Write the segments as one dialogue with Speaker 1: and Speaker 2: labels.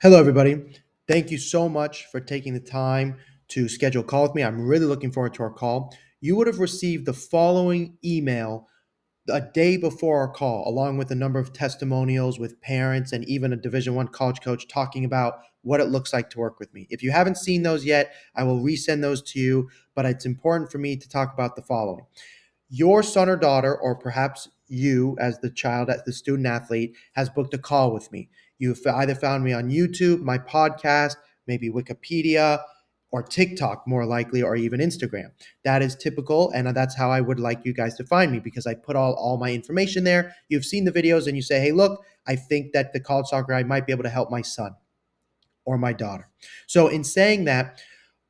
Speaker 1: Hello, everybody. Thank you so much for taking the time to schedule a call with me. I'm really looking forward to our call. You would have received the following email a day before our call, along with a number of testimonials with parents and even a Division One college coach talking about what it looks like to work with me. If you haven't seen those yet, I will resend those to you. But it's important for me to talk about the following: your son or daughter, or perhaps you as the child, as the student athlete, has booked a call with me. You've either found me on YouTube, my podcast, maybe Wikipedia, or TikTok, more likely, or even Instagram. That is typical, and that's how I would like you guys to find me because I put all my information there. You've seen the videos, and you say, hey, look, I think that the college soccer guy might be able to help my son or my daughter. So, in saying that,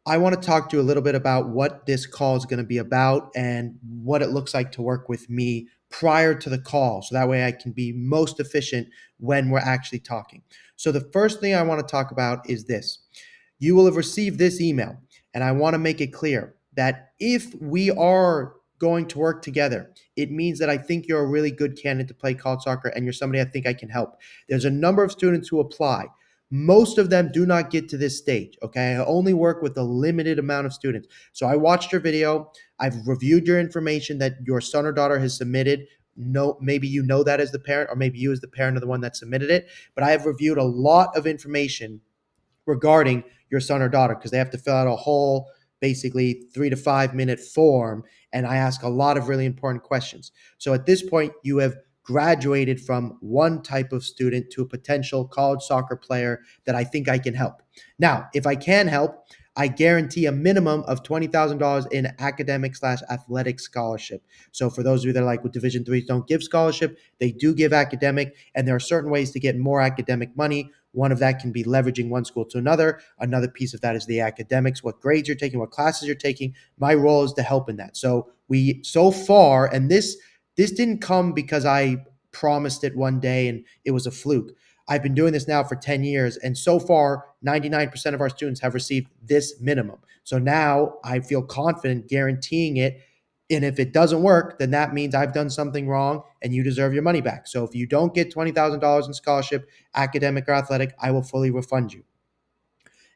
Speaker 1: I want to talk to you a little bit about what this call is going to be about and what it looks like to work with me prior to the call. So that way I can be most efficient when we're actually talking. So, the first thing I want to talk about is this: you will have received this email, and I want to make it clear that if we are going to work together, it means that I think you're a really good candidate to play college soccer and you're somebody I think I can help. There's a number of students who apply. Most of them do not get to this stage. Okay. I only work with a limited amount of students. So I watched your video. I've reviewed your information that your son or daughter has submitted. No, maybe you know that as the parent, or maybe you as the parent are the one that submitted it. But I have reviewed a lot of information regarding your son or daughter because they have to fill out a whole basically 3 to 5 minute form, and I ask a lot of really important questions. So at this point you have graduated from one type of student to a potential college soccer player that I think I can help. Now, if I can help, I guarantee a minimum of $20,000 in academic/athletic scholarship. So for those of you that are like, with Division threes don't give scholarship, they do give academic, and there are certain ways to get more academic money. One of that can be leveraging one school to another. Another piece of that is the academics, what grades you're taking, what classes you're taking. My role is to help in that. So far, and this didn't come because I promised it one day and it was a fluke. I've been doing this now for 10 years, and so far, 99% of our students have received this minimum. So now I feel confident guaranteeing it. And if it doesn't work, then that means I've done something wrong and you deserve your money back. So if you don't get $20,000 in scholarship, academic or athletic, I will fully refund you.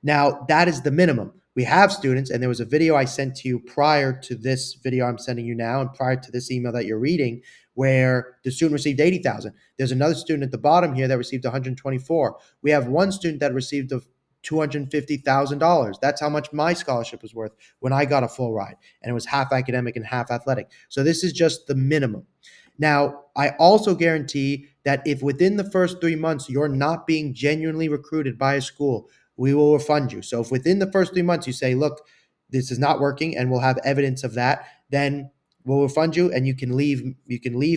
Speaker 1: Now, that is the minimum. We have students, and there was a video I sent to you prior to this video I'm sending you now, and prior to this email that you're reading, where the student received 80,000. There's another student at the bottom here that received 124. We have one student that received $250,000. That's how much my scholarship was worth when I got a full ride, and it was half academic and half athletic. So this is just the minimum. Now, I also guarantee that if within the first 3 months you're not being genuinely recruited by a school, we will refund you. So if within the first 3 months you say, look, this is not working, and we'll have evidence of that, then we'll refund you, and you can leave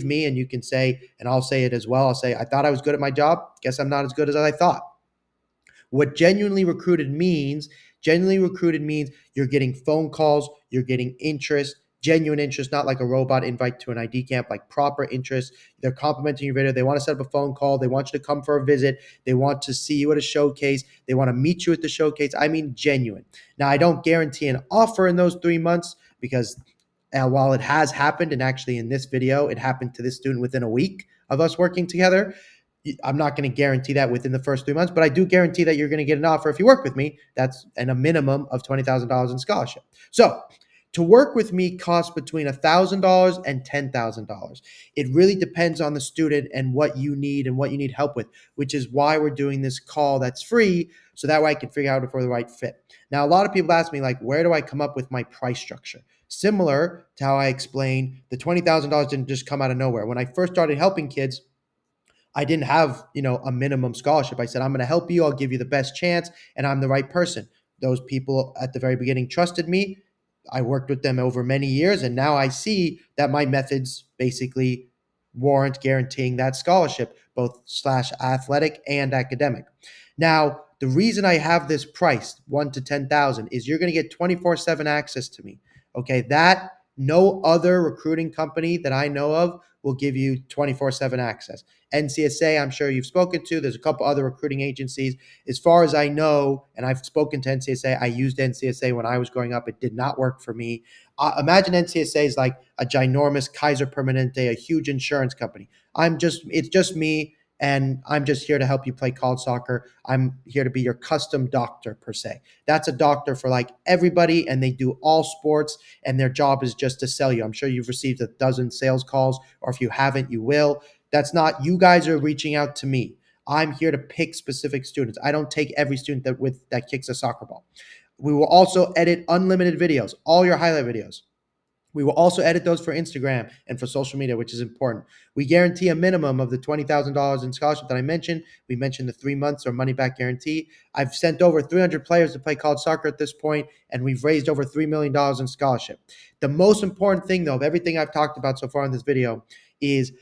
Speaker 1: me, and you can say, and I'll say it as well. I'll say, I thought I was good at my job. Guess I'm not as good as I thought. What genuinely recruited means you're getting phone calls, you're getting interest, genuine interest, not like a robot invite to an ID camp, like proper interest. They're complimenting your video. They want to set up a phone call. They want you to come for a visit. They want to see you at a showcase. They want to meet you at the showcase. I mean, genuine. Now, I don't guarantee an offer in those 3 months because while it has happened, and actually in this video, it happened to this student within a week of us working together, I'm not going to guarantee that within the first 3 months, but I do guarantee that you're going to get an offer if you work with me. That's and a minimum of $20,000 in scholarship. So to work with me costs between $1,000 and $10,000. It really depends on the student and what you need and what you need help with, which is why we're doing this call that's free, so that way I can figure out if we're the right fit. Now, a lot of people ask me, like, where do I come up with my price structure? Similar to how I explained, the $20,000 didn't just come out of nowhere. When I first started helping kids, I didn't have, a minimum scholarship. I said, I'm going to help you. I'll give you the best chance, and I'm the right person. Those people at the very beginning trusted me. I worked with them over many years, and now I see that my methods basically warrant guaranteeing that scholarship, both slash athletic and academic. Now, the reason I have this priced 1 to 10,000 is you're going to get 24/7 access to me. Okay, that no other recruiting company that I know of will give you 24/7 access. NCSA, I'm sure you've spoken to. There's a couple other recruiting agencies. As far as I know, and I've spoken to NCSA, I used NCSA when I was growing up. It did not work for me. Imagine NCSA is like a ginormous Kaiser Permanente, a huge insurance company. It's just me and I'm just here to help you play college soccer. I'm here to be your custom doctor per se. That's a doctor for like everybody, and they do all sports, and their job is just to sell you. I'm sure you've received a dozen sales calls, or if you haven't, you will. That's not, you guys are reaching out to me. I'm here to pick specific students. I don't take every student that kicks a soccer ball. We will also edit unlimited videos, all your highlight videos. We will also edit those for Instagram and for social media, which is important. We guarantee a minimum of the $20,000 in scholarship that I mentioned. We mentioned the 3 months or money back guarantee. I've sent over 300 players to play college soccer at this point, and we've raised over $3 million in scholarship. The most important thing, though, of everything I've talked about so far in this video is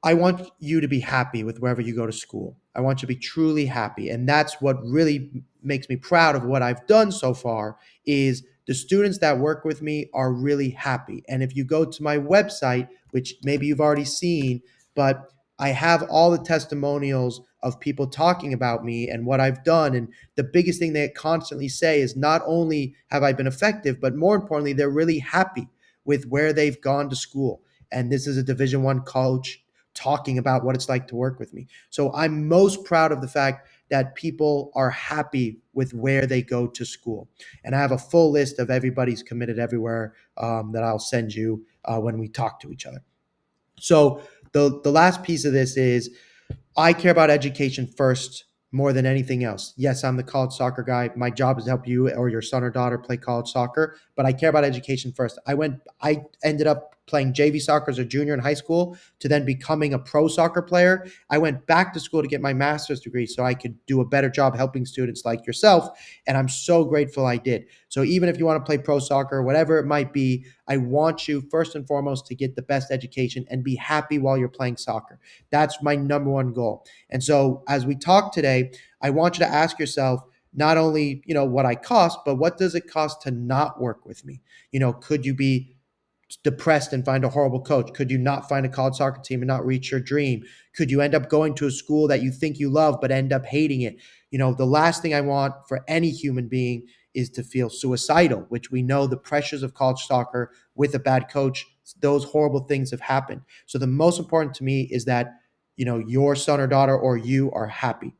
Speaker 1: I want you to be happy with wherever you go to school. I want you to be truly happy. And that's what really makes me proud of what I've done so far is the students that work with me are really happy. And if you go to my website, which maybe you've already seen, but I have all the testimonials of people talking about me and what I've done. And the biggest thing they constantly say is not only have I been effective, but more importantly, they're really happy with where they've gone to school. And this is a Division I coach talking about what it's like to work with me. So I'm most proud of the fact that people are happy with where they go to school. And I have a full list of everybody's committed everywhere that I'll send you when we talk to each other. So the last piece of this is I care about education first more than anything else. Yes, I'm the college soccer guy. My job is to help you or your son or daughter play college soccer, but I care about education first. I ended up playing JV soccer as a junior in high school to then becoming a pro soccer player. I went back to school to get my master's degree so I could do a better job helping students like yourself, and I'm so grateful I did. So even if you want to play pro soccer, whatever it might be, I want you first and foremost to get the best education and be happy while you're playing soccer. That's my number one goal. And so as we talk today, I want you to ask yourself not only, what I cost, but what does it cost to not work with me? Could you be depressed and find a horrible coach? Could you not find a college soccer team and not reach your dream? Could you end up going to a school that you think you love but end up hating it? The last thing I want for any human being is to feel suicidal, which we know the pressures of college soccer with a bad coach, those horrible things have happened. So the most important to me is that, your son or daughter or you are happy.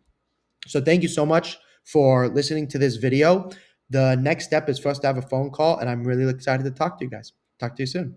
Speaker 1: So thank you so much for listening to this video. The next step is for us to have a phone call, and I'm really excited to talk to you guys. Talk to you soon.